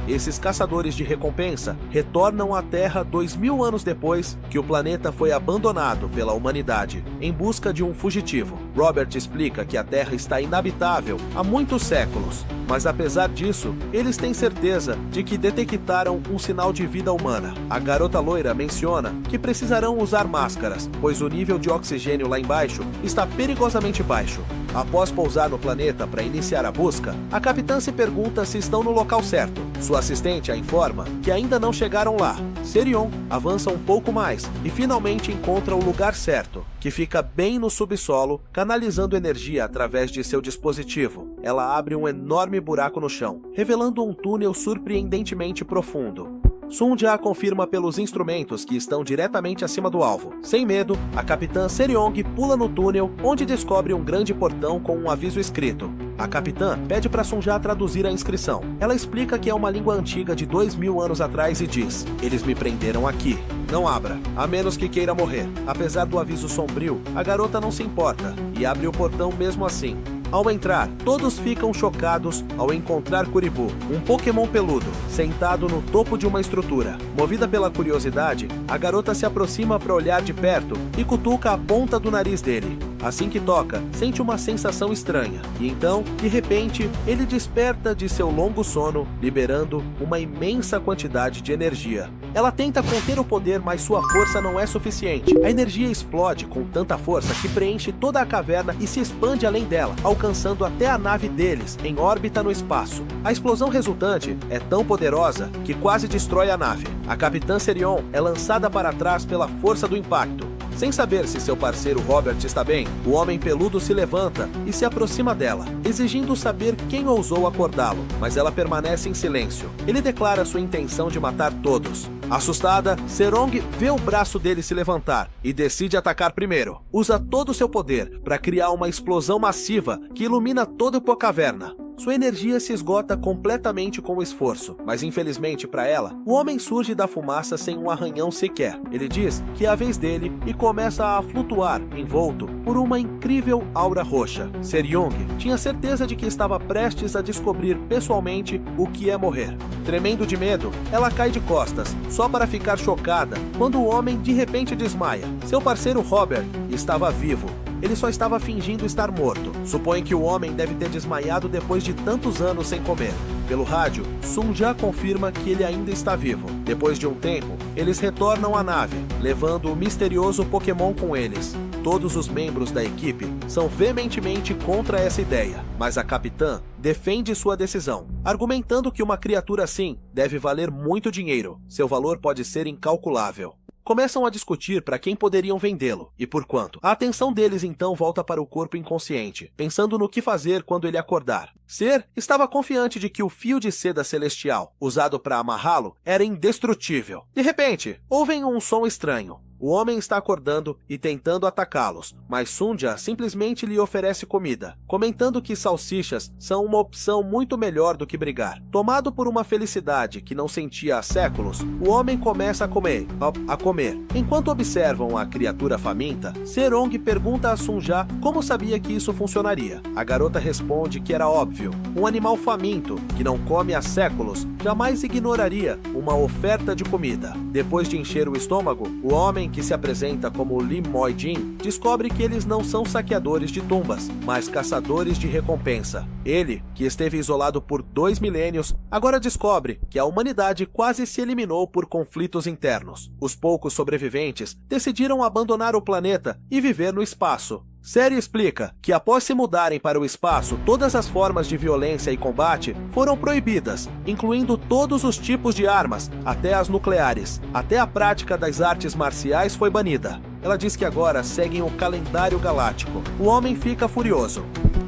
esses caçadores de recompensa retornam à Terra 2000 anos depois que o planeta foi abandonado pela humanidade, em busca de um fugitivo. Robert explica que a Terra está inabitável há muitos séculos, mas apesar disso, eles têm certeza de que detectaram um sinal de vida humana. A garota loira menciona que precisarão usar máscaras, pois o nível de oxigênio lá embaixo está perigosamente baixo. Após pousar no planeta para iniciar a busca, a capitã se pergunta se estão no local certo. Sua assistente a informa que ainda não chegaram lá. Serion avança um pouco mais e finalmente encontra o lugar certo, que fica bem no subsolo, canalizando energia através de seu dispositivo. Ela abre um enorme buraco no chão, revelando um túnel surpreendentemente profundo. Sun-Ja confirma pelos instrumentos que estão diretamente acima do alvo. Sem medo, a capitã Seryong pula no túnel, onde descobre um grande portão com um aviso escrito. A capitã pede para Sun-Ja traduzir a inscrição. Ela explica que é uma língua antiga de 2000 anos atrás e diz: "Eles me prenderam aqui. Não abra, a menos que queira morrer." Apesar do aviso sombrio, a garota não se importa e abre o portão mesmo assim. Ao entrar, todos ficam chocados ao encontrar Kuriboh, um Pokémon peludo, sentado no topo de uma estrutura. Movida pela curiosidade, a garota se aproxima para olhar de perto e cutuca a ponta do nariz dele. Assim que toca, sente uma sensação estranha, e então, de repente, ele desperta de seu longo sono, liberando uma imensa quantidade de energia. Ela tenta conter o poder, mas sua força não é suficiente. A energia explode com tanta força que preenche toda a caverna e se expande além dela, alcançando até a nave deles, em órbita no espaço. A explosão resultante é tão poderosa que quase destrói a nave. A capitã Serion é lançada para trás pela força do impacto. Sem saber se seu parceiro Robert está bem, o homem peludo se levanta e se aproxima dela, exigindo saber quem ousou acordá-lo, mas ela permanece em silêncio. Ele declara sua intenção de matar todos. Assustada, Serong vê o braço dele se levantar e decide atacar primeiro. Usa todo o seu poder para criar uma explosão massiva que ilumina toda a caverna. Sua energia se esgota completamente com o esforço, mas infelizmente para ela, o homem surge da fumaça sem um arranhão sequer. Ele diz que é a vez dele e começa a flutuar, envolto por uma incrível aura roxa. Seryong tinha certeza de que estava prestes a descobrir pessoalmente o que é morrer. Tremendo de medo, ela cai de costas, só para ficar chocada quando o homem de repente desmaia. Seu parceiro Robert estava vivo. Ele só estava fingindo estar morto. Supõe que o homem deve ter desmaiado depois de tantos anos sem comer. Pelo rádio, Sun-Ja confirma que ele ainda está vivo. Depois de um tempo, eles retornam à nave, levando o misterioso Pokémon com eles. Todos os membros da equipe são veementemente contra essa ideia, mas a capitã defende sua decisão, argumentando que uma criatura assim deve valer muito dinheiro. Seu valor pode ser incalculável. Começam a discutir para quem poderiam vendê-lo e por quanto. A atenção deles então volta para o corpo inconsciente, pensando no que fazer quando ele acordar. Ser estava confiante de que o fio de seda celestial, usado para amarrá-lo, era indestrutível. De repente, ouvem um som estranho. O homem está acordando e tentando atacá-los, mas Sun-Ja simplesmente lhe oferece comida, comentando que salsichas são uma opção muito melhor do que brigar. Tomado por uma felicidade que não sentia há séculos, o homem começa a comer. Enquanto observam a criatura faminta, Serong pergunta a Sun-Ja como sabia que isso funcionaria. A garota responde que era óbvio. Um animal faminto, que não come há séculos, jamais ignoraria uma oferta de comida. Depois de encher o estômago, o homem, que se apresenta como Lee Moy-jin, descobre que eles não são saqueadores de tumbas, mas caçadores de recompensa. Ele, que esteve isolado por 2 milênios, agora descobre que a humanidade quase se eliminou por conflitos internos. Os poucos sobreviventes decidiram abandonar o planeta e viver no espaço. Série explica que após se mudarem para o espaço, todas as formas de violência e combate foram proibidas, incluindo todos os tipos de armas, até as nucleares. Até a prática das artes marciais foi banida. Ela diz que agora seguem o calendário galáctico. O homem fica furioso.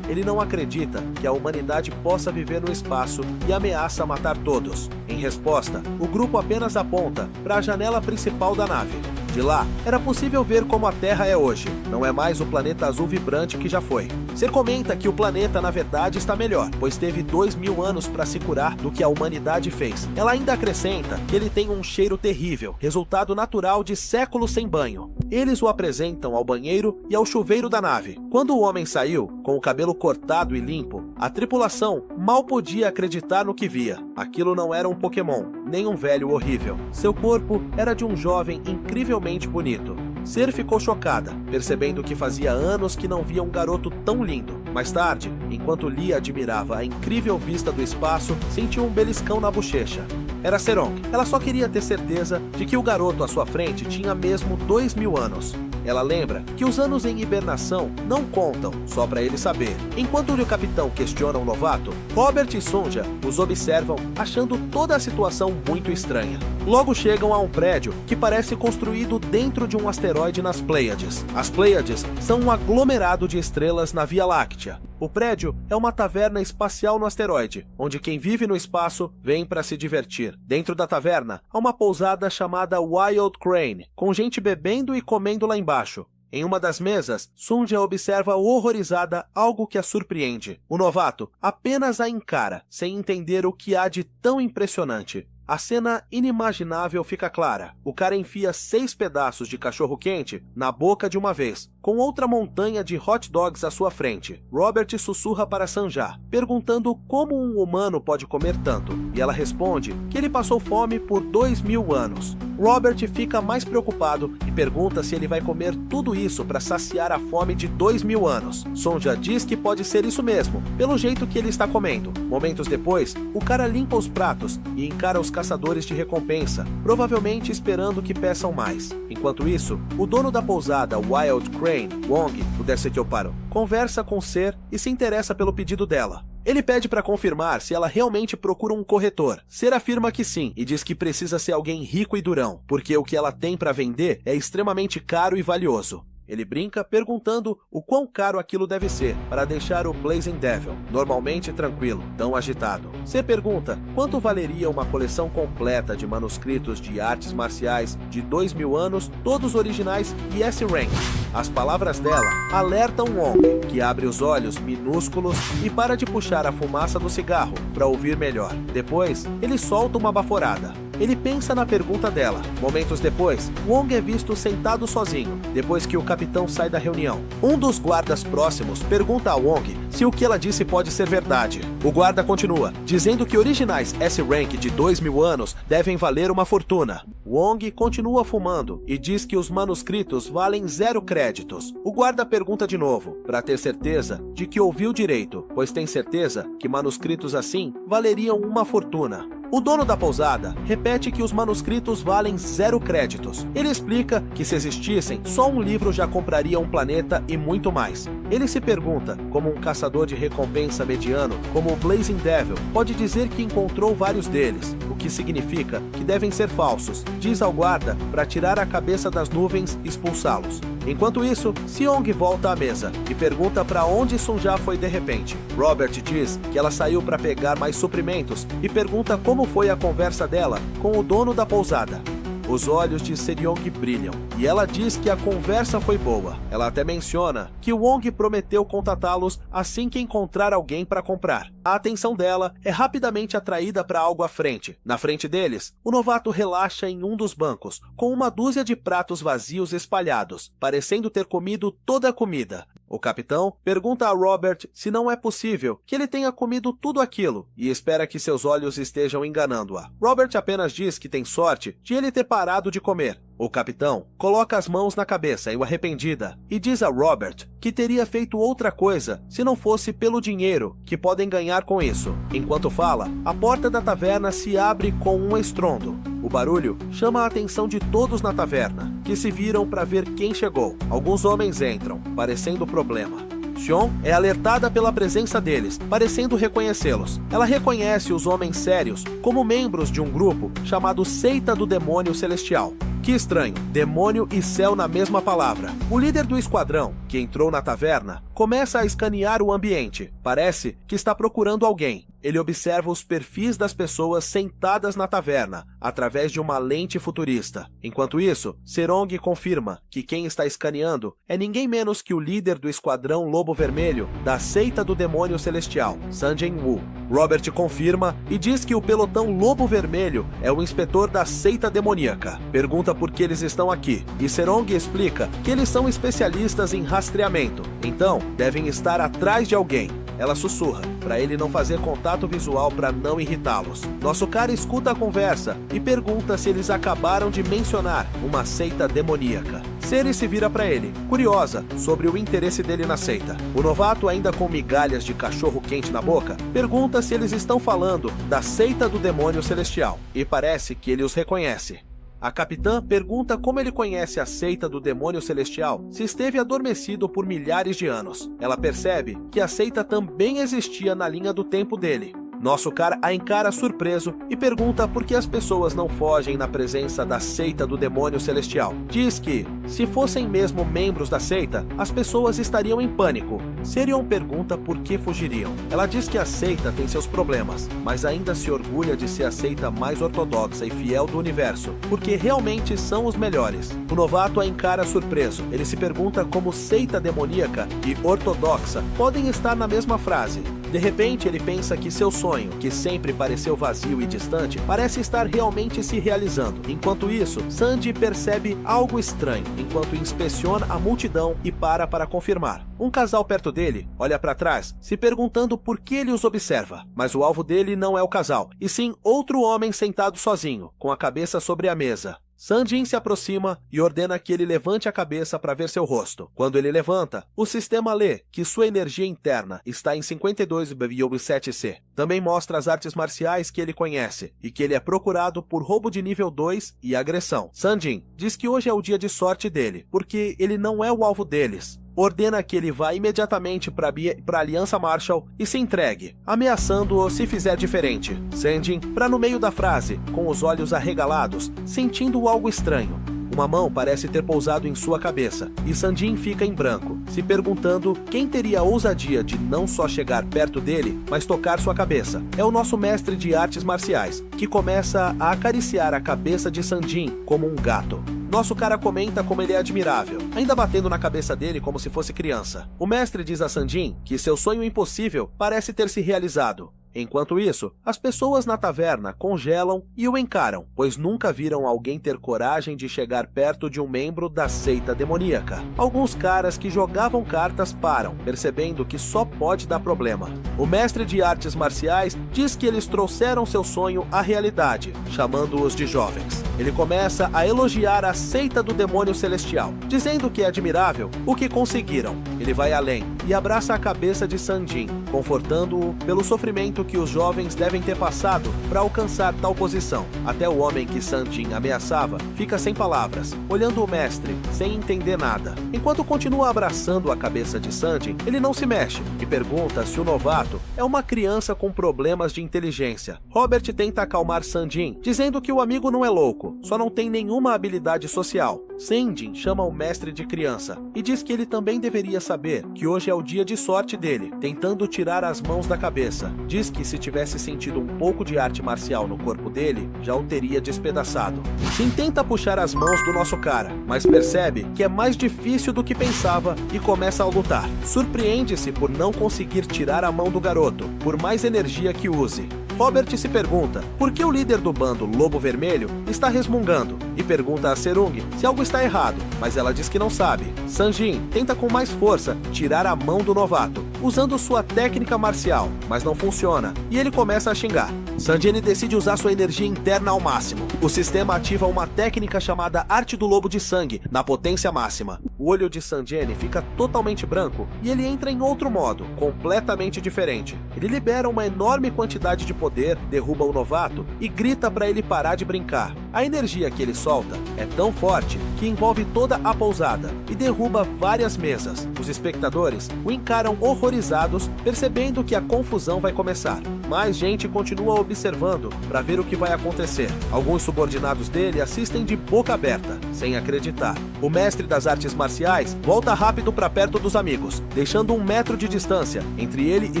Ele não acredita que a humanidade possa viver no espaço e ameaça matar todos. Em resposta, o grupo apenas aponta para a janela principal da nave. De lá, era possível ver como a Terra é hoje. Não é mais o planeta azul vibrante que já foi. Ser comenta que o planeta, na verdade, está melhor, pois teve 2000 anos para se curar do que a humanidade fez. Ela ainda acrescenta que ele tem um cheiro terrível, resultado natural de séculos sem banho. Eles o apresentam ao banheiro e ao chuveiro da nave. Quando o homem saiu, com o cabelo cortado e limpo, a tripulação mal podia acreditar no que via. Aquilo não era um Pokémon, nem um velho horrível. Seu corpo era de um jovem incrivelmente bonito. Ser ficou chocada, percebendo que fazia anos que não via um garoto tão lindo. Mais tarde, enquanto Lia admirava a incrível vista do espaço, sentiu um beliscão na bochecha. Era Serong. Ela só queria ter certeza de que o garoto à sua frente tinha mesmo 2000 anos. Ela lembra que os anos em hibernação não contam, só para ele saber. Enquanto o capitão questiona o novato, Robert e Sonja os observam, achando toda a situação muito estranha. Logo chegam a um prédio que parece construído dentro de um asteroide nas Pleiades. As Pleiades são um aglomerado de estrelas na Via Láctea. O prédio é uma taverna espacial no asteroide, onde quem vive no espaço vem para se divertir. Dentro da taverna, há uma pousada chamada Wild Crane, com gente bebendo e comendo lá embaixo. Em uma das mesas, Sonja observa horrorizada algo que a surpreende. O novato apenas a encara, sem entender o que há de tão impressionante. A cena inimaginável fica clara. O cara enfia 6 pedaços de cachorro-quente na boca de uma vez, com outra montanha de hot dogs à sua frente. Robert sussurra para Sonja, perguntando como um humano pode comer tanto, e ela responde que ele passou fome por 2000 anos. Robert fica mais preocupado e pergunta se ele vai comer tudo isso para saciar a fome de 2000 anos. Sonja diz que pode ser isso mesmo, pelo jeito que ele está comendo. Momentos depois, o cara limpa os pratos e encara os caçadores de recompensa, provavelmente esperando que peçam mais. Enquanto isso, o dono da pousada Wild Crane, Wong, o Desekyoparu, conversa com Ser e se interessa pelo pedido dela. Ele pede para confirmar se ela realmente procura um corretor. Ser afirma que sim e diz que precisa ser alguém rico e durão, porque o que ela tem para vender é extremamente caro e valioso. Ele brinca perguntando o quão caro aquilo deve ser para deixar o Blazing Devil normalmente tranquilo, tão agitado. Ser pergunta quanto valeria uma coleção completa de manuscritos de artes marciais de 2000 anos, todos originais e S-Rank. As palavras dela alertam Wong, que abre os olhos minúsculos e para de puxar a fumaça do cigarro para ouvir melhor. Depois, ele solta uma baforada. Ele pensa na pergunta dela. Momentos depois, Wong é visto sentado sozinho, depois que o capitão sai da reunião. Um dos guardas próximos pergunta a Wong se o que ela disse pode ser verdade. O guarda continua, dizendo que originais S-Rank de 2000 anos devem valer uma fortuna. Wong continua fumando e diz que os manuscritos valem 0 créditos. O guarda pergunta de novo, para ter certeza de que ouviu direito, pois tem certeza que manuscritos assim valeriam uma fortuna. O dono da pousada repete que os manuscritos valem 0 créditos. Ele explica que se existissem, só um livro já compraria um planeta e muito mais. Ele se pergunta como um caçador de recompensa mediano, como o Blazing Devil, pode dizer que encontrou vários deles, o que significa que devem ser falsos. Diz ao guarda para tirar a cabeça das nuvens e expulsá-los. Enquanto isso, Seong volta à mesa e pergunta para onde Sonja foi de repente. Robert diz que ela saiu para pegar mais suprimentos e pergunta como foi a conversa dela com o dono da pousada. Os olhos de Seryong brilham, e ela diz que a conversa foi boa. Ela até menciona que Wong prometeu contatá-los assim que encontrar alguém para comprar. A atenção dela é rapidamente atraída para algo à frente. Na frente deles, o novato relaxa em um dos bancos, com uma dúzia de pratos vazios espalhados, parecendo ter comido toda a comida. O capitão pergunta a Robert se não é possível que ele tenha comido tudo aquilo e espera que seus olhos estejam enganando-a. Robert apenas diz que tem sorte de ele ter parado de comer. O capitão coloca as mãos na cabeça, arrependida, e diz a Robert que teria feito outra coisa se não fosse pelo dinheiro que podem ganhar com isso. Enquanto fala, a porta da taverna se abre com um estrondo. O barulho chama a atenção de todos na taverna, que se viram para ver quem chegou. Alguns homens entram, parecendo problema. Xion é alertada pela presença deles, parecendo reconhecê-los. Ela reconhece os homens sérios como membros de um grupo chamado Seita do Demônio Celestial. Que estranho, demônio e céu na mesma palavra. O líder do esquadrão, que entrou na taverna, começa a escanear o ambiente. Parece que está procurando alguém. ele observa os perfis das pessoas sentadas na taverna, através de uma lente futurista. Enquanto isso, Serong confirma que quem está escaneando é ninguém menos que o líder do Esquadrão Lobo Vermelho da seita do Demônio Celestial, Sun Jin-woo. Robert confirma e diz que o pelotão Lobo Vermelho é o inspetor da seita demoníaca. Pergunta por que eles estão aqui, e Serong explica que eles são especialistas em rastreamento, então devem estar atrás de alguém. Ela sussurra, para ele não fazer contato visual para não irritá-los. Nosso cara escuta a conversa e pergunta se eles acabaram de mencionar uma seita demoníaca. Seri se vira para ele, curiosa sobre o interesse dele na seita. O novato, ainda com migalhas de cachorro quente na boca, pergunta se eles estão falando da seita do Demônio Celestial, e parece que ele os reconhece. A capitã pergunta como ele conhece a seita do Demônio Celestial se esteve adormecido por milhares de anos. Ela percebe que a seita também existia na linha do tempo dele. Nosso cara a encara surpreso e pergunta por que as pessoas não fogem na presença da seita do Demônio Celestial. Diz que, se fossem mesmo membros da seita, as pessoas estariam em pânico. Sirion pergunta por que fugiriam. Ela diz que a seita tem seus problemas, mas ainda se orgulha de ser a seita mais ortodoxa e fiel do universo, porque realmente são os melhores. O novato a encara surpreso. Ele se pergunta como seita demoníaca e ortodoxa podem estar na mesma frase. De repente, ele pensa que seu sonho, que sempre pareceu vazio e distante, parece estar realmente se realizando. Enquanto isso, Sandy percebe algo estranho, enquanto inspeciona a multidão e para confirmar. Um casal perto dele olha para trás, se perguntando por que ele os observa. Mas o alvo dele não é o casal, e sim outro homem sentado sozinho, com a cabeça sobre a mesa. Sun Jin se aproxima e ordena que ele levante a cabeça para ver seu rosto. Quando ele levanta, o sistema lê que sua energia interna está em 52,7C. Também mostra as artes marciais que ele conhece e que ele é procurado por roubo de nível 2 e agressão. Sun Jin diz que hoje é o dia de sorte dele, porque ele não é o alvo deles. Ordena que ele vá imediatamente para a Aliança Marshall e se entregue, ameaçando-o se fizer diferente. Sanjin, para no meio da frase, com os olhos arregalados, sentindo algo estranho. Uma mão parece ter pousado em sua cabeça, e Sanjin fica em branco, se perguntando quem teria a ousadia de não só chegar perto dele, mas tocar sua cabeça. É o nosso mestre de artes marciais, que começa a acariciar a cabeça de Sanjin como um gato. Nosso cara comenta como ele é admirável, ainda batendo na cabeça dele como se fosse criança. O mestre diz a Sanjin que seu sonho impossível parece ter se realizado. Enquanto isso, as pessoas na taverna congelam e o encaram, pois nunca viram alguém ter coragem de chegar perto de um membro da seita demoníaca. Alguns caras que jogavam cartas param, percebendo que só pode dar problema. O mestre de artes marciais diz que eles trouxeram seu sonho à realidade, chamando-os de jovens. Ele começa a elogiar a seita do Demônio Celestial, dizendo que é admirável o que conseguiram. Ele vai além e abraça a cabeça de Sanjin, confortando-o pelo sofrimento que os jovens devem ter passado para alcançar tal posição. Até o homem que Sanjin ameaçava fica sem palavras, olhando o mestre, sem entender nada. Enquanto continua abraçando a cabeça de Sanjin, ele não se mexe e pergunta se o novato é uma criança com problemas de inteligência. Robert tenta acalmar Sanjin, dizendo que o amigo não é louco, só não tem nenhuma habilidade social. Sanjin chama o mestre de criança e diz que ele também deveria saber que hoje é o dia de sorte dele, tentando tirar as mãos da cabeça. Diz que se tivesse sentido um pouco de arte marcial no corpo dele, já o teria despedaçado. Shin tenta puxar as mãos do nosso cara, mas percebe que é mais difícil do que pensava e começa a lutar. Surpreende-se por não conseguir tirar a mão do garoto, por mais energia que use. Robert se pergunta por que o líder do bando Lobo Vermelho está resmungando e pergunta a Serung se algo está errado, mas ela diz que não sabe. Sanjin tenta com mais força tirar a mão do novato, usando sua técnica marcial, mas não funciona e ele começa a xingar. Sanjin decide usar sua energia interna ao máximo. O sistema ativa uma técnica chamada Arte do Lobo de Sangue, na potência máxima. O olho de Sanjin fica totalmente branco e ele entra em outro modo, completamente diferente. Ele libera uma enorme quantidade de poder, derruba o novato e grita para ele parar de brincar. A energia que ele solta é tão forte que envolve toda a pousada e derruba várias mesas. Os espectadores o encaram horrorizados, percebendo que a confusão vai começar. Mais gente continua observando para ver o que vai acontecer. Alguns subordinados dele assistem de boca aberta, sem acreditar. O mestre das artes marciais volta rápido para perto dos amigos, deixando 1 metro de distância entre ele e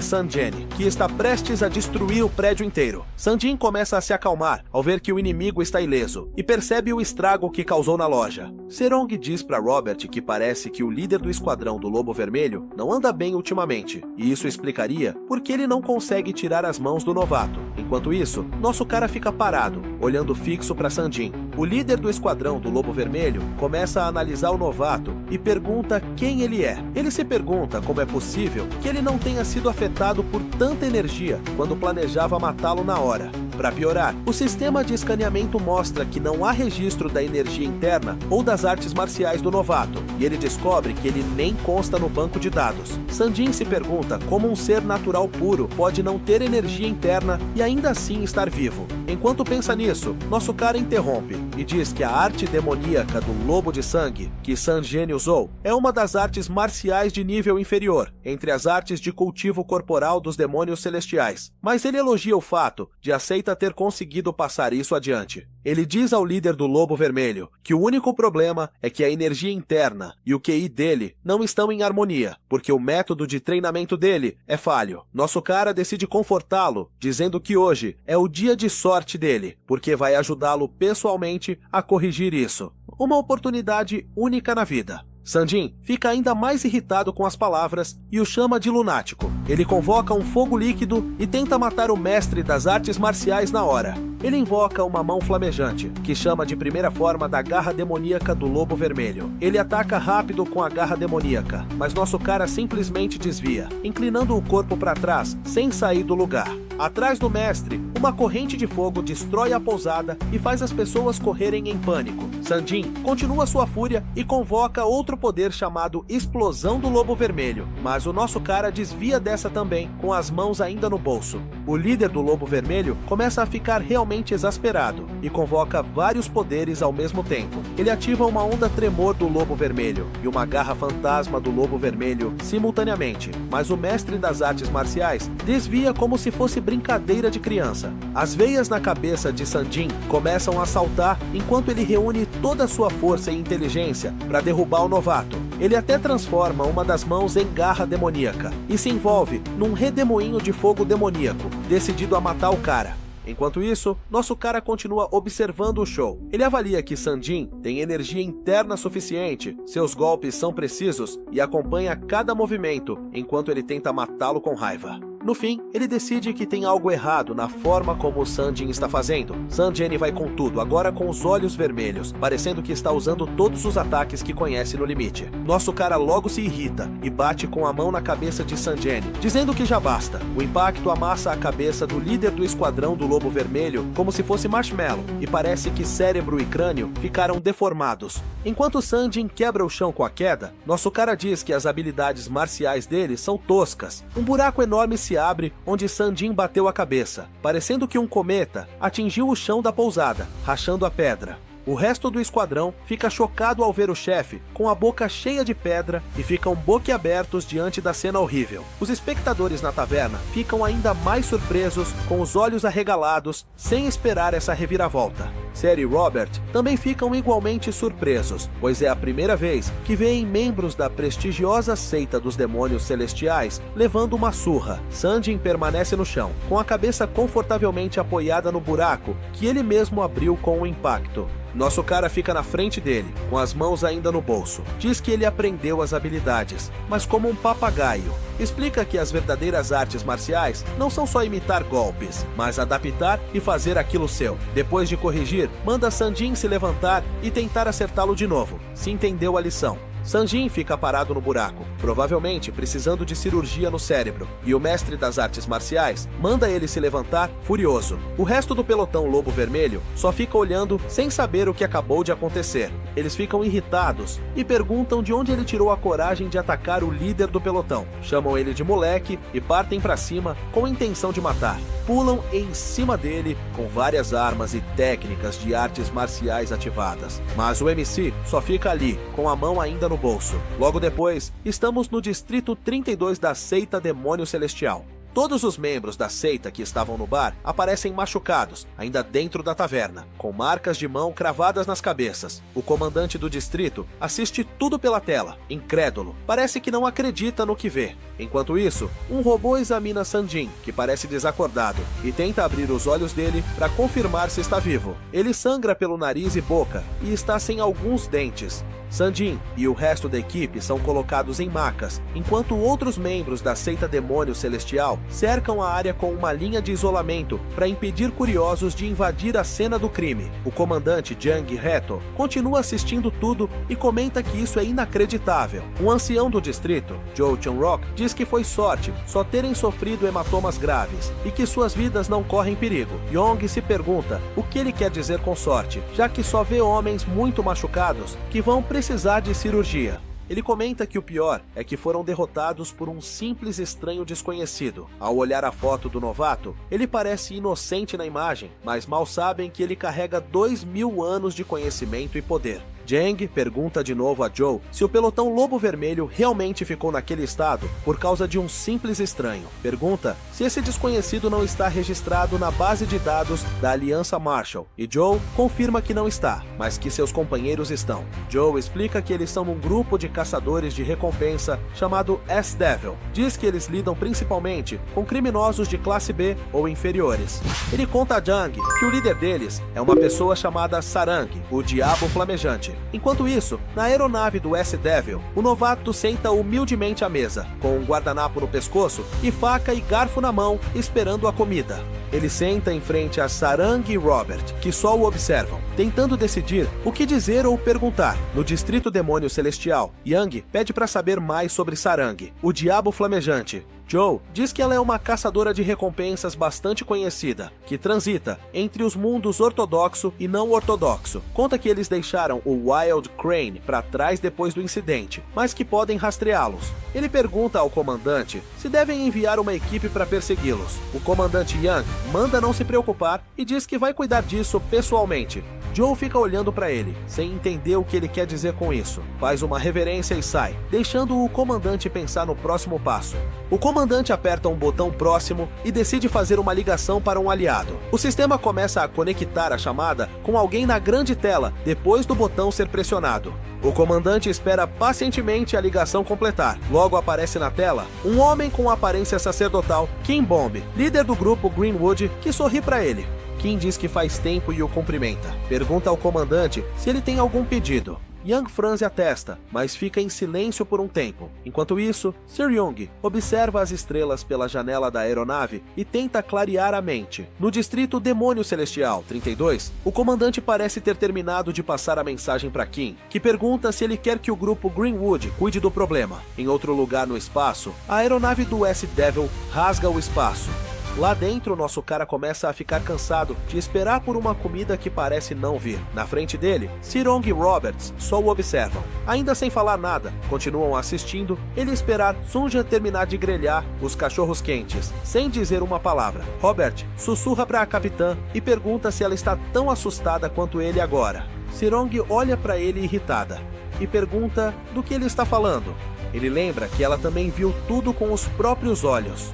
Sanjin, que está prestes a destruir o prédio inteiro. Sanjin começa a se acalmar ao ver que o inimigo está ileso e percebe o estrago que causou na loja. Serong diz para Robert que parece que o líder do esquadrão do Lobo Vermelho não anda bem ultimamente, e isso explicaria por que ele não consegue tirar as mãos do novato. Enquanto isso, nosso cara fica parado, olhando fixo para Sanjin. O líder do esquadrão do Lobo Vermelho começa a analisar o novato e pergunta quem ele é. Ele se pergunta como é possível que ele não tenha sido afetado por tanta energia quando planejava matá-lo na hora. Para piorar, o sistema de escaneamento mostra que não há registro da energia interna ou das artes marciais do novato, e ele descobre que ele nem consta no banco de dados. Sanjin se pergunta como um ser natural puro pode não ter energia interna e ainda assim estar vivo. Enquanto pensa nisso, nosso cara interrompe e diz que a arte demoníaca do Lobo de Sangue, que Sanjin usou, é uma das artes marciais de nível inferior, entre as artes de cultivo corporal dos demônios celestiais. Mas ele elogia o fato de aceita ter conseguido passar isso adiante. Ele diz ao líder do Lobo Vermelho que o único problema é que a energia interna e o QI dele não estão em harmonia, porque o método de treinamento dele é falho. Nosso cara decide confortá-lo, dizendo que hoje é o dia de sorte dele, porque vai ajudá-lo pessoalmente a corrigir isso. Uma oportunidade única na vida. Sanjin fica ainda mais irritado com as palavras e o chama de lunático. Ele convoca um fogo líquido e tenta matar o mestre das artes marciais na hora. Ele invoca uma mão flamejante, que chama de primeira forma da garra demoníaca do Lobo Vermelho. Ele ataca rápido com a garra demoníaca, mas nosso cara simplesmente desvia, inclinando o corpo para trás, sem sair do lugar. Atrás do mestre, uma corrente de fogo destrói a pousada e faz as pessoas correrem em pânico. Sanjin continua sua fúria e convoca outro poder chamado Explosão do Lobo Vermelho, mas o nosso cara desvia dessa também, com as mãos ainda no bolso. O líder do Lobo Vermelho começa a ficar realmente exasperado e convoca vários poderes ao mesmo tempo. Ele ativa uma onda tremor do Lobo Vermelho e uma garra fantasma do Lobo Vermelho simultaneamente, mas o mestre das artes marciais desvia como se fosse brincadeira de criança. As veias na cabeça de Sanjin começam a saltar enquanto ele reúne toda a sua força e inteligência para derrubar o novato. Ele até transforma uma das mãos em garra demoníaca e se envolve num redemoinho de fogo demoníaco, decidido a matar o cara. Enquanto isso, nosso cara continua observando o show. Ele avalia que Sanjin tem energia interna suficiente, seus golpes são precisos e acompanha cada movimento enquanto ele tenta matá-lo com raiva. No fim, ele decide que tem algo errado na forma como o Sanjin está fazendo. Sanjin vai com tudo, agora com os olhos vermelhos, parecendo que está usando todos os ataques que conhece no limite. Nosso cara logo se irrita e bate com a mão na cabeça de Sanjin, dizendo que já basta. O impacto amassa a cabeça do líder do esquadrão do Lobo Vermelho como se fosse marshmallow, e parece que cérebro e crânio ficaram deformados. Enquanto Sanjin quebra o chão com a queda, nosso cara diz que as habilidades marciais dele são toscas. Um buraco enorme se abre onde Sanjin bateu a cabeça, parecendo que um cometa atingiu o chão da pousada, rachando a pedra. O resto do esquadrão fica chocado ao ver o chefe com a boca cheia de pedra e ficam boquiabertos diante da cena horrível. Os espectadores na taverna ficam ainda mais surpresos, com os olhos arregalados, sem esperar essa reviravolta. Seri e Robert também ficam igualmente surpresos, pois é a primeira vez que veem membros da prestigiosa seita dos demônios celestiais levando uma surra. Sanjin permanece no chão, com a cabeça confortavelmente apoiada no buraco que ele mesmo abriu com o impacto. Nosso cara fica na frente dele, com as mãos ainda no bolso. Diz que ele aprendeu as habilidades, mas como um papagaio. Explica que as verdadeiras artes marciais não são só imitar golpes, mas adaptar e fazer aquilo seu. Depois de corrigir, manda Sanjin se levantar e tentar acertá-lo de novo, se entendeu a lição. Sanjin fica parado no buraco, provavelmente precisando de cirurgia no cérebro, e o mestre das artes marciais manda ele se levantar furioso. O resto do pelotão Lobo Vermelho só fica olhando sem saber o que acabou de acontecer. Eles ficam irritados e perguntam de onde ele tirou a coragem de atacar o líder do pelotão. Chamam ele de moleque e partem para cima com a intenção de matar. pulam em cima dele com várias armas e técnicas de artes marciais ativadas. Mas o MC só fica ali, com a mão ainda no bolso. Logo depois, estamos no Distrito 32 da seita Demônio Celestial. Todos os membros da seita que estavam no bar aparecem machucados, ainda dentro da taverna, com marcas de mão cravadas nas cabeças. O comandante do distrito assiste tudo pela tela, incrédulo, parece que não acredita no que vê. Enquanto isso, um robô examina Sanjin, que parece desacordado, e tenta abrir os olhos dele para confirmar se está vivo. Ele sangra pelo nariz e boca e está sem alguns dentes. Sanjin e o resto da equipe são colocados em macas, enquanto outros membros da seita Demônio Celestial cercam a área com uma linha de isolamento para impedir curiosos de invadir a cena do crime. O comandante Jang Reto continua assistindo tudo e comenta que isso é inacreditável. Um ancião do distrito, Joe Chun-rock, diz que foi sorte só terem sofrido hematomas graves e que suas vidas não correm perigo. Yong se pergunta o que ele quer dizer com sorte, já que só vê homens muito machucados que vão precisar de cirurgia. Ele comenta que o pior é que foram derrotados por um simples estranho desconhecido. Ao olhar a foto do novato, ele parece inocente na imagem, mas mal sabem que ele carrega 2000 anos de conhecimento e poder. Jang pergunta de novo a Joe se o pelotão Lobo Vermelho realmente ficou naquele estado por causa de um simples estranho. Pergunta se esse desconhecido não está registrado na base de dados da Aliança Marshall, e Joe confirma que não está, mas que seus companheiros estão. Joe explica que eles são um grupo de caçadores de recompensa chamado S-Devil. Diz que eles lidam principalmente com criminosos de classe B ou inferiores. Ele conta a Jang que o líder deles é uma pessoa chamada Sarang, o Diabo Flamejante. Enquanto isso, na aeronave do S-Devil, o novato senta humildemente à mesa, com um guardanapo no pescoço e faca e garfo na mão, esperando a comida. Ele senta em frente a Sarang e Robert, que só o observam, tentando decidir o que dizer ou perguntar. No Distrito Demônio Celestial, Yang pede para saber mais sobre Sarang, o Diabo Flamejante. Joe diz que ela é uma caçadora de recompensas bastante conhecida, que transita entre os mundos ortodoxo e não ortodoxo. Conta que eles deixaram o Wild Crane para trás depois do incidente, mas que podem rastreá-los. Ele pergunta ao comandante se devem enviar uma equipe para persegui-los. O comandante Yang manda não se preocupar e diz que vai cuidar disso pessoalmente. Joe fica olhando para ele, sem entender o que ele quer dizer com isso. Faz uma reverência e sai, deixando o comandante pensar no próximo passo. O comandante aperta um botão próximo e decide fazer uma ligação para um aliado. O sistema começa a conectar a chamada com alguém na grande tela, depois do botão ser pressionado. O comandante espera pacientemente a ligação completar. Logo aparece na tela um homem com aparência sacerdotal, Kim Bomb, líder do grupo Greenwood, que sorri para ele. Kim diz que faz tempo e o cumprimenta. Pergunta ao comandante se ele tem algum pedido. Yang franze a testa, mas fica em silêncio por um tempo. Enquanto isso, Sir Young observa as estrelas pela janela da aeronave e tenta clarear a mente. No Distrito Demônio Celestial 32, o comandante parece ter terminado de passar a mensagem para Kim, que pergunta se ele quer que o grupo Greenwood cuide do problema. Em outro lugar no espaço, a aeronave do S-Devil rasga o espaço. Lá dentro, nosso cara começa a ficar cansado de esperar por uma comida que parece não vir. Na frente dele, Sirong e Roberts só o observam. Ainda sem falar nada, continuam assistindo ele esperar Sunja terminar de grelhar os cachorros quentes, sem dizer uma palavra. Robert sussurra para a capitã e pergunta se ela está tão assustada quanto ele agora. Sirong olha para ele irritada e pergunta do que ele está falando. Ele lembra que ela também viu tudo com os próprios olhos.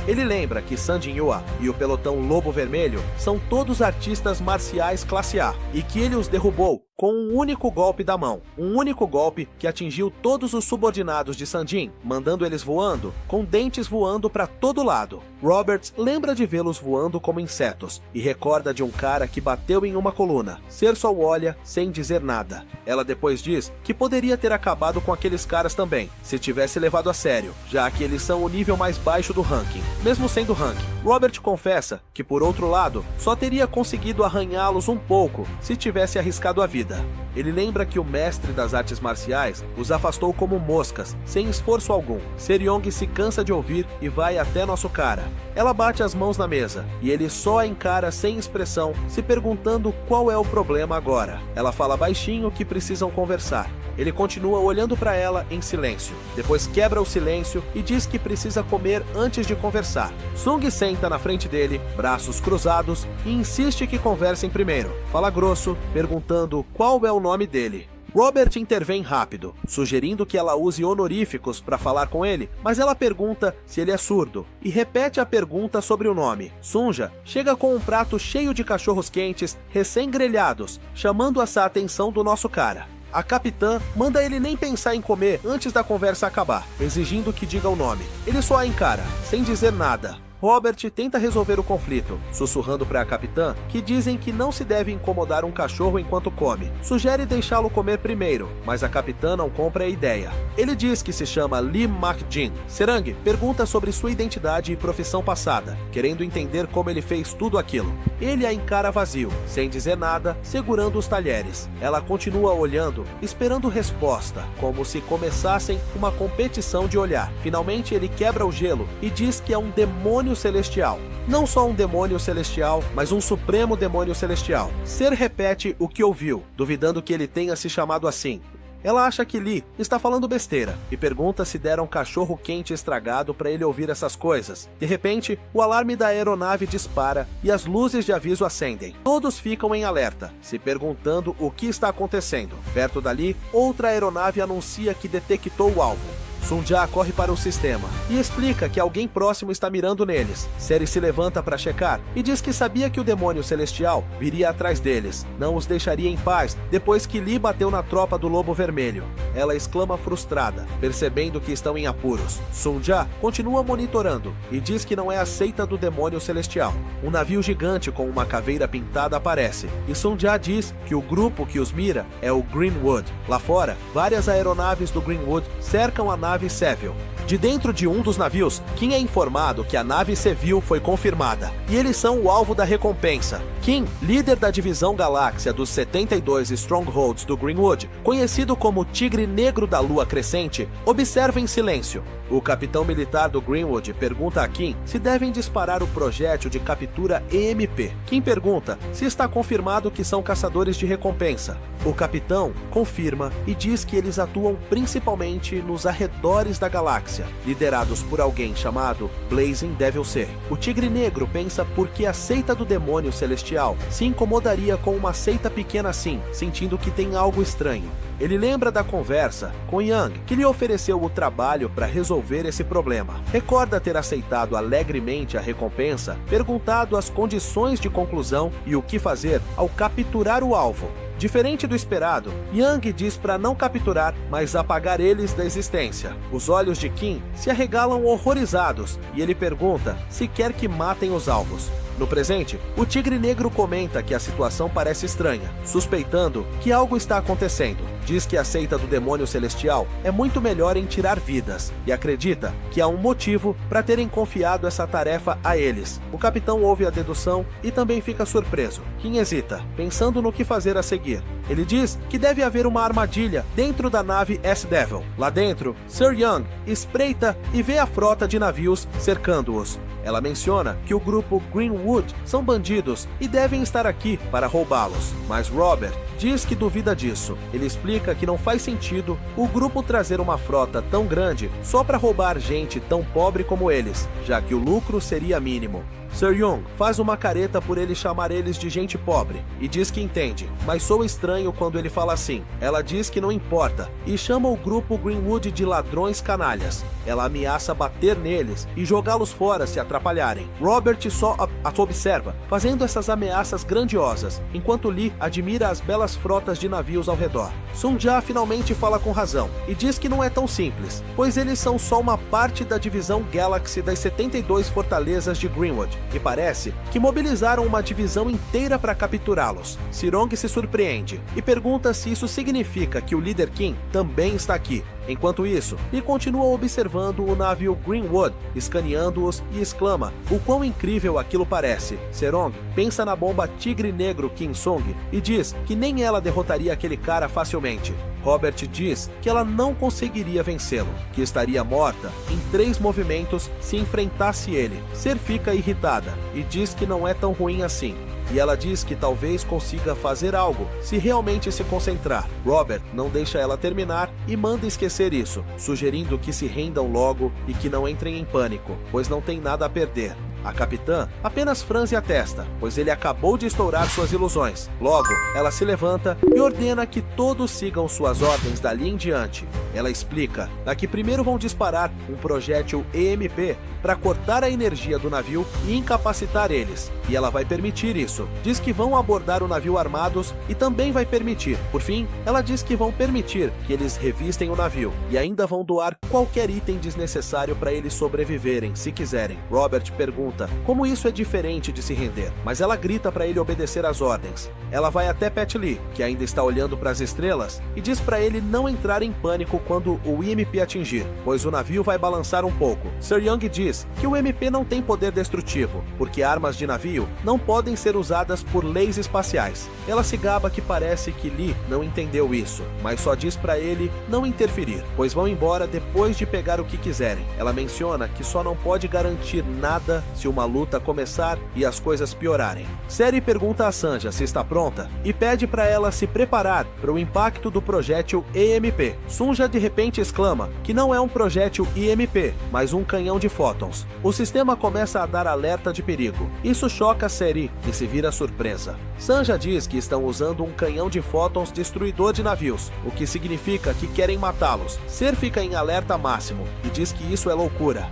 Ele lembra que Sanjin Yua e o pelotão Lobo Vermelho são todos artistas marciais classe A e que ele os derrubou com um único golpe da mão. Um único golpe que atingiu todos os subordinados de Sanjin, mandando eles voando, com dentes voando para todo lado. Roberts lembra de vê-los voando como insetos e recorda de um cara que bateu em uma coluna. Ser só olha sem dizer nada. Ela depois diz que poderia ter acabado com aqueles caras também, se tivesse levado a sério, já que eles são o nível mais baixo do ranking. Mesmo sendo ranking, Robert confessa que, por outro lado, só teria conseguido arranhá-los um pouco se tivesse arriscado a vida. Ele lembra que o mestre das artes marciais os afastou como moscas, sem esforço algum. Seryong se cansa de ouvir e vai até nosso cara. Ela bate as mãos na mesa, e ele só a encara sem expressão, se perguntando qual é o problema agora. Ela fala baixinho que precisam conversar. Ele continua olhando para ela em silêncio. Depois quebra o silêncio e diz que precisa comer antes de conversar. Sung senta na frente dele, braços cruzados, e insiste que conversem primeiro. Fala grosso, perguntando qual é o nome dele. Robert intervém rápido, sugerindo que ela use honoríficos para falar com ele, mas ela pergunta se ele é surdo, e repete a pergunta sobre o nome. Sunja chega com um prato cheio de cachorros quentes, recém-grelhados, chamando essa atenção do nosso cara. A capitã manda ele nem pensar em comer antes da conversa acabar, exigindo que diga o nome. Ele só a encara, sem dizer nada. Robert tenta resolver o conflito, sussurrando para a capitã que dizem que não se deve incomodar um cachorro enquanto come. Sugere deixá-lo comer primeiro, mas a capitã não compra a ideia. Ele diz que se chama Lee Mak-jin. Serang pergunta sobre sua identidade e profissão passada, querendo entender como ele fez tudo aquilo. Ele a encara vazio, sem dizer nada, segurando os talheres. Ela continua olhando, esperando resposta, como se começassem uma competição de olhar. Finalmente ele quebra o gelo e diz que é um demônio celestial. Não só um demônio celestial, mas um supremo demônio celestial. Ser repete o que ouviu, duvidando que ele tenha se chamado assim. Ela acha que Lee está falando besteira e pergunta se deram cachorro quente estragado para ele ouvir essas coisas. De repente, o alarme da aeronave dispara e as luzes de aviso acendem. Todos ficam em alerta, se perguntando o que está acontecendo. Perto dali, outra aeronave anuncia que detectou o alvo. Sunja corre para o sistema e explica que alguém próximo está mirando neles. Seri se levanta para checar e diz que sabia que o demônio celestial viria atrás deles, não os deixaria em paz depois que Lee bateu na tropa do Lobo Vermelho. Ela exclama frustrada, percebendo que estão em apuros. Sunja continua monitorando e diz que não é a seita do demônio celestial. Um navio gigante com uma caveira pintada aparece e Sunja diz que o grupo que os mira é o Greenwood. Lá fora, várias aeronaves do Greenwood cercam a nave Seville. De dentro de um dos navios, Kim é informado que a nave Seville foi confirmada, e eles são o alvo da recompensa. Kim, líder da divisão Galáxia dos 72 Strongholds do Greenwood, conhecido como Tigre Negro da Lua Crescente, observa em silêncio. O capitão militar do Greenwood pergunta a Kim se devem disparar o projétil de captura EMP. Kim pergunta se está confirmado que são caçadores de recompensa. O capitão confirma e diz que eles atuam principalmente nos arredores da galáxia, liderados por alguém chamado Blazing Devil C. O Tigre Negro pensa por que a seita do demônio celestial se incomodaria com uma seita pequena assim, sentindo que tem algo estranho. Ele lembra da conversa com Yang, que lhe ofereceu o trabalho para resolver esse problema. Recorda ter aceitado alegremente a recompensa, perguntado as condições de conclusão e o que fazer ao capturar o alvo. Diferente do esperado, Yang diz para não capturar, mas apagar eles da existência. Os olhos de Kim se arregalam horrorizados e ele pergunta se quer que matem os alvos. No presente, o Tigre Negro comenta que a situação parece estranha, suspeitando que algo está acontecendo. Diz que a seita do demônio celestial é muito melhor em tirar vidas e acredita que há um motivo para terem confiado essa tarefa a eles. O capitão ouve a dedução e também fica surpreso. Kim hesita, pensando no que fazer a seguir. Ele diz que deve haver uma armadilha dentro da nave S-Devil. Lá dentro, Sir Young espreita e vê a frota de navios cercando-os. Ela menciona que o grupo Greenwood são bandidos e devem estar aqui para roubá-los, mas Robert diz que duvida disso. Ele explica que não faz sentido o grupo trazer uma frota tão grande só para roubar gente tão pobre como eles, já que o lucro seria mínimo. Sir Young faz uma careta por ele chamar eles de gente pobre e diz que entende, mas soa estranho quando ele fala assim. Ela diz que não importa e chama o grupo Greenwood de ladrões canalhas. Ela ameaça bater neles e jogá-los fora se atrapalharem. Robert só as observa, fazendo essas ameaças grandiosas, enquanto Lee admira as belas frotas de navios ao redor. Sunja finalmente fala com razão e diz que não é tão simples, pois eles são só uma parte da divisão Galaxy das 72 fortalezas de Greenwood, e parece que mobilizaram uma divisão inteira para capturá-los. Sirong se surpreende e pergunta se isso significa que o líder Kim também está aqui. Enquanto isso, Lee continua observando o navio Greenwood, escaneando-os e exclama o quão incrível aquilo parece. Serong pensa na bomba Tigre Negro Kim Sung e diz que nem ela derrotaria aquele cara facilmente. Robert diz que ela não conseguiria vencê-lo, que estaria morta em 3 movimentos se enfrentasse ele. Ser fica irritada e diz que não é tão ruim assim. e ela diz que talvez consiga fazer algo se realmente se concentrar. Robert não deixa ela terminar e manda esquecer isso, sugerindo que se rendam logo e que não entrem em pânico, pois não tem nada a perder. A capitã apenas franze a testa, pois ele acabou de estourar suas ilusões. Logo, ela se levanta e ordena que todos sigam suas ordens dali em diante. Ela explica que primeiro vão disparar um projétil EMP para cortar a energia do navio e incapacitar eles, e ela vai permitir isso. Diz que vão abordar o navio armados e também vai permitir. Por fim, ela diz que vão permitir que eles revistem o navio e ainda vão doar qualquer item desnecessário para eles sobreviverem, se quiserem. Robert pergunta como isso é diferente de se render, mas ela grita para ele obedecer às ordens. Ela vai até Pat Lee, que ainda está olhando para as estrelas, e diz para ele não entrar em pânico quando o EMP atingir, pois o navio vai balançar um pouco. Sir Young diz que o EMP não tem poder destrutivo, porque armas de navio não podem ser usadas por leis espaciais. Ela se gaba que parece que Lee não entendeu isso, mas só diz para ele não interferir, pois vão embora depois de pegar o que quiserem. Ela menciona que só não pode garantir nada se uma luta começar e as coisas piorarem. Seri pergunta a Sanja se está pronta e pede para ela se preparar para o impacto do projétil EMP. Sunja de repente exclama que não é um projétil EMP, mas um canhão de fótons. O sistema começa a dar alerta de perigo. Isso choca Seri, que se vira surpresa. Sanja diz que estão usando um canhão de fótons destruidor de navios, o que significa que querem matá-los. Ser fica em alerta máximo e diz que isso é loucura.